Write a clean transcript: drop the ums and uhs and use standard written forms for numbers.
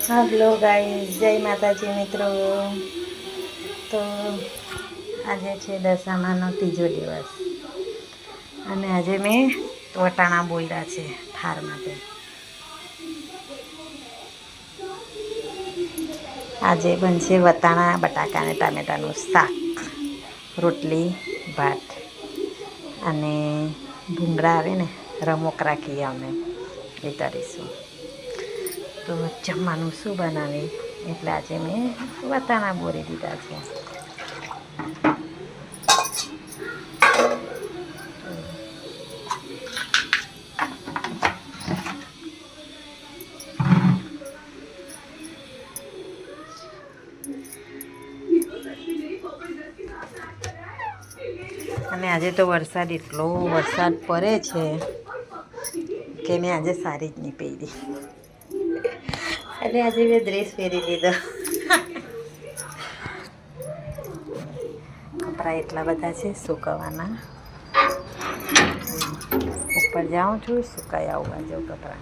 Hello guys, જય માતાજી મિત્રો. તો આજે છે દશામાનો ત્રીજો દિવસ અને આજે મેં વટાણા બોયરા છે ઠાર માટે. આજે બનશે વટાણા બટાકા અને ટામેટાનું શાક, રોટલી ભાત અને ભૂંગળા આવે ને રમોકરા કહીએ અમે એ તરીશું. તો જમવાનું શું બનાવે એટલે આજે મેં વટાણા બોરી દીધા છે. અને આજે તો એટલો વરસાદ પડે છે કે મેં આજે સારી જ નહીં પહેરી. એટલે આજે મેં ડ્રેસ પહેરી લીધો. કપડાં એટલા બધા છે સુકવવાના. ઉપર જાઉં છું, સુકાઈ આવું આજે કપડાં.